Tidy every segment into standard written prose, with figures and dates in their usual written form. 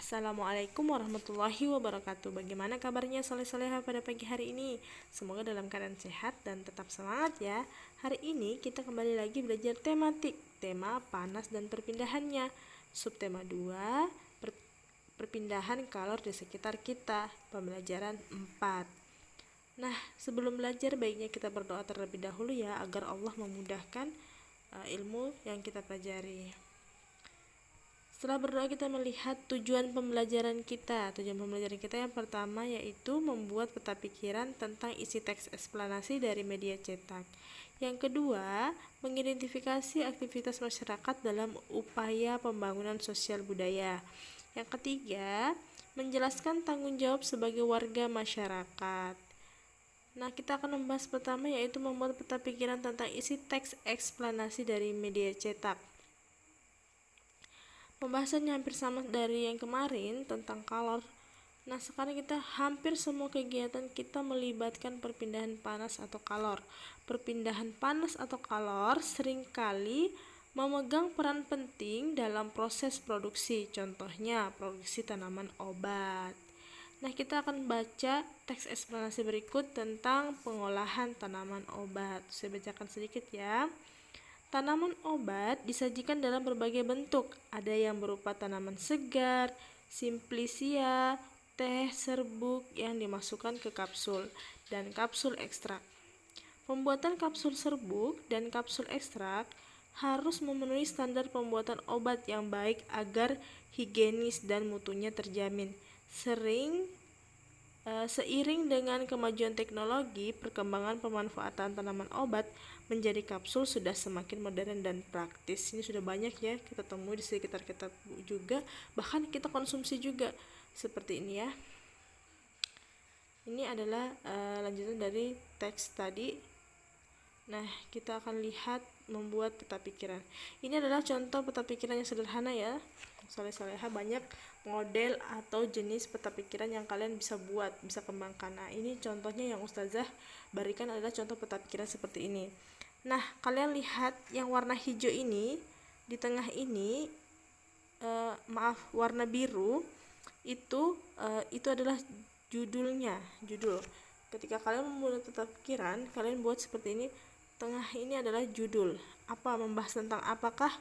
Assalamualaikum warahmatullahi wabarakatuh. Bagaimana kabarnya soleh-soleha pada pagi hari ini? Semoga dalam keadaan sehat dan tetap semangat ya. Hari ini kita kembali lagi belajar tematik, tema panas dan perpindahannya. Subtema 2, perpindahan kalor di sekitar kita, pembelajaran 4. Nah, sebelum belajar baiknya kita berdoa terlebih dahulu ya, agar Allah memudahkan ilmu yang kita pelajari. Setelah berdoa kita melihat tujuan pembelajaran kita. Tujuan pembelajaran kita yang pertama yaitu membuat peta pikiran tentang isi teks eksplanasi dari media cetak. Yang kedua, mengidentifikasi aktivitas masyarakat dalam upaya pembangunan sosial budaya. Yang ketiga, menjelaskan tanggung jawab sebagai warga masyarakat. Nah, kita akan membahas pertama yaitu membuat peta pikiran tentang isi teks eksplanasi dari media cetak. Pembahasannya hampir sama dari yang kemarin tentang kalor. Nah, sekarang kita hampir semua kegiatan kita melibatkan perpindahan panas atau kalor. Perpindahan panas atau kalor seringkali memegang peran penting dalam proses produksi. Contohnya, produksi tanaman obat. Nah, kita akan baca teks eksplanasi berikut tentang pengolahan tanaman obat. Saya bacakan sedikit ya. Tanaman obat disajikan dalam berbagai bentuk. Ada yang berupa tanaman segar, simplicia, teh serbuk yang dimasukkan ke kapsul, dan kapsul ekstrak. Pembuatan kapsul serbuk dan kapsul ekstrak harus memenuhi standar pembuatan obat yang baik agar higienis dan mutunya terjamin. Seiring dengan kemajuan teknologi, perkembangan pemanfaatan tanaman obat menjadi kapsul sudah semakin modern dan praktis. Ini sudah banyak ya kita temui di sekitar kita juga, bahkan kita konsumsi juga seperti ini ya. Ini adalah lanjutan dari teks tadi. Nah, kita akan lihat membuat peta pikiran. Ini adalah contoh peta pikiran yang sederhana ya. Soleh-soleha, banyak model atau jenis peta pikiran yang kalian bisa buat, bisa kembangkan. Nah, ini contohnya yang Ustazah berikan adalah contoh peta pikiran seperti ini. Nah, kalian lihat yang warna hijau ini, di tengah ini, warna biru, itu adalah judulnya, judul. Ketika kalian membuat peta pikiran, kalian buat seperti ini. Tengah ini adalah judul. Membahas tentang apakah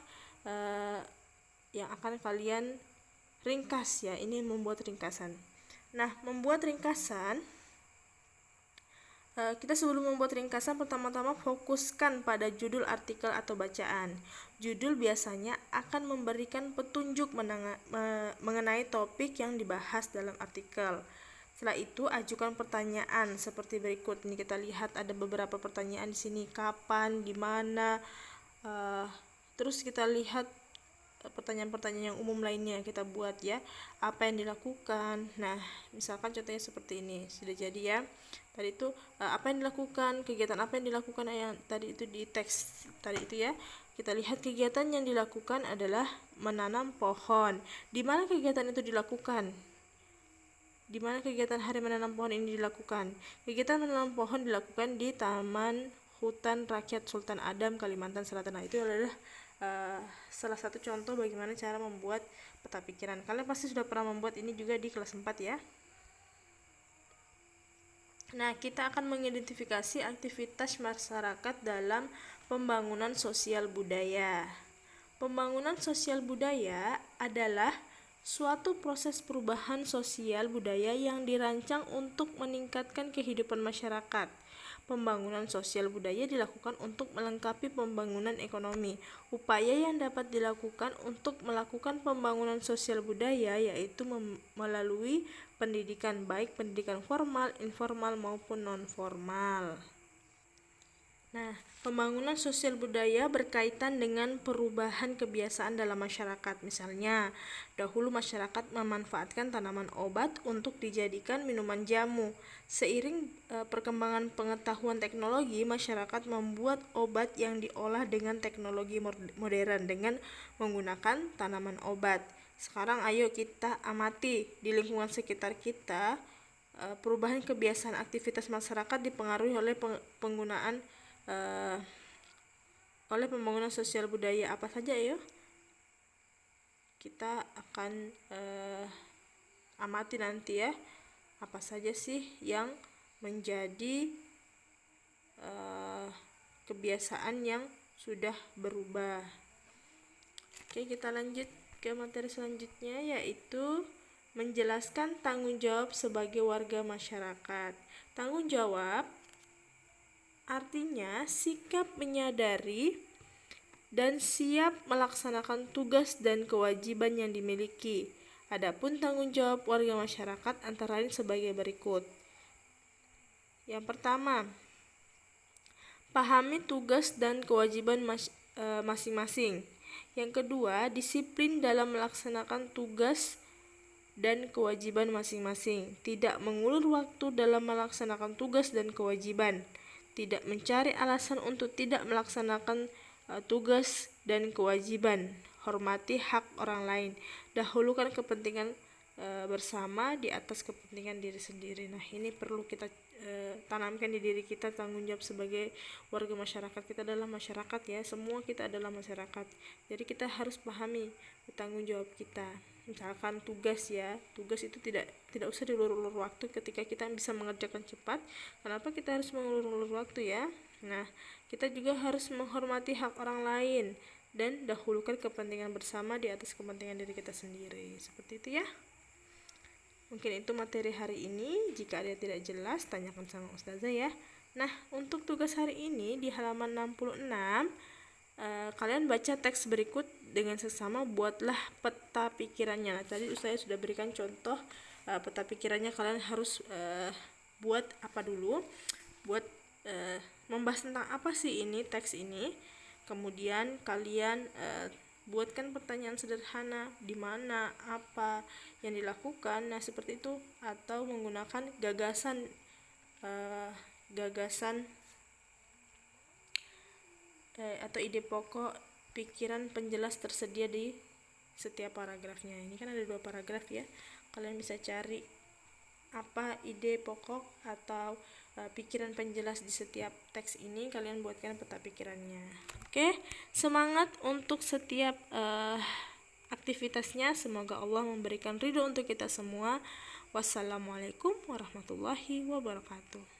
yang akan kalian ringkas ya. Ini membuat ringkasan. Nah, membuat ringkasan, kita sebelum membuat ringkasan pertama-tama fokuskan pada judul artikel atau bacaan. Judul biasanya akan memberikan petunjuk mengenai topik yang dibahas dalam artikel. Setelah itu ajukan pertanyaan seperti berikut. Ini kita lihat ada beberapa pertanyaan di sini. Kapan, di mana, terus kita lihat pertanyaan-pertanyaan yang umum lainnya kita buat ya. Apa yang dilakukan? Nah, misalkan contohnya seperti ini. Sudah jadi ya. Tadi itu apa yang dilakukan? Kegiatan apa yang dilakukan yang tadi itu di teks tadi itu ya. Kita lihat kegiatan yang dilakukan adalah menanam pohon. Di mana kegiatan itu dilakukan? Di mana kegiatan hari menanam pohon ini dilakukan? Kegiatan menanam pohon dilakukan di Taman Hutan Rakyat Sultan Adam, Kalimantan Selatan. Nah, itu adalah salah satu contoh bagaimana cara membuat peta pikiran. Kalian pasti sudah pernah membuat ini juga di kelas 4 ya. Nah, kita akan mengidentifikasi aktivitas masyarakat dalam pembangunan sosial budaya. Pembangunan sosial budaya adalah suatu proses perubahan sosial budaya yang dirancang untuk meningkatkan kehidupan masyarakat. Pembangunan sosial budaya dilakukan untuk melengkapi pembangunan ekonomi. Upaya yang dapat dilakukan untuk melakukan pembangunan sosial budaya yaitu melalui pendidikan, baik pendidikan formal, informal maupun non-formal. Nah, pembangunan sosial budaya berkaitan dengan perubahan kebiasaan dalam masyarakat. Misalnya, dahulu masyarakat memanfaatkan tanaman obat untuk dijadikan minuman jamu. Seiring perkembangan pengetahuan teknologi, masyarakat membuat obat yang diolah dengan teknologi modern dengan menggunakan tanaman obat. Sekarang ayo kita amati di lingkungan sekitar kita, perubahan kebiasaan aktivitas masyarakat dipengaruhi oleh penggunaan oleh pembangunan sosial budaya apa saja ya? Kita akan amati nanti ya, apa saja sih yang menjadi kebiasaan yang sudah berubah. Oke, kita lanjut ke materi selanjutnya, yaitu menjelaskan tanggung jawab sebagai warga masyarakat. Tanggung jawab artinya sikap menyadari dan siap melaksanakan tugas dan kewajiban yang dimiliki. Adapun tanggung jawab warga masyarakat antara lain sebagai berikut. Yang pertama, pahami tugas dan kewajiban masing-masing. Yang kedua, disiplin dalam melaksanakan tugas dan kewajiban masing-masing. Tidak mengulur waktu dalam melaksanakan tugas dan kewajiban. Tidak mencari alasan untuk tidak melaksanakan tugas dan kewajiban. Hormati hak orang lain. Dahulukan kepentingan bersama di atas kepentingan diri sendiri. Nah, ini perlu kita tanamkan di diri kita, tanggung jawab sebagai warga masyarakat. Kita adalah masyarakat ya, semua kita adalah masyarakat. Jadi kita harus pahami tanggung jawab kita. Misalkan tugas ya, tugas itu tidak usah diulur-ulur waktu ketika kita bisa mengerjakan cepat. Kenapa kita harus mengulur-ulur waktu ya? Nah, kita juga harus menghormati hak orang lain dan dahulukan kepentingan bersama di atas kepentingan diri kita sendiri. Seperti itu ya. Mungkin itu materi hari ini. Jika ada yang tidak jelas, tanyakan sama Ustazah ya. Nah, untuk tugas hari ini di halaman 66, kalian baca teks berikut dengan seksama, buatlah peta pikirannya. Nah, tadi saya sudah berikan contoh peta pikirannya. Kalian harus buat apa dulu? Buat membahas tentang apa sih ini teks ini. Kemudian kalian buatkan pertanyaan sederhana, di mana, apa yang dilakukan. Nah, seperti itu, atau menggunakan gagasan atau ide pokok pikiran penjelas tersedia di setiap paragrafnya. Ini kan ada 2 paragraf ya. Kalian bisa cari apa ide pokok atau pikiran penjelas di setiap teks ini, kalian buatkan peta pikirannya. Oke, semangat untuk setiap aktivitasnya. Semoga Allah memberikan ridho untuk kita semua. Wassalamualaikum warahmatullahi wabarakatuh.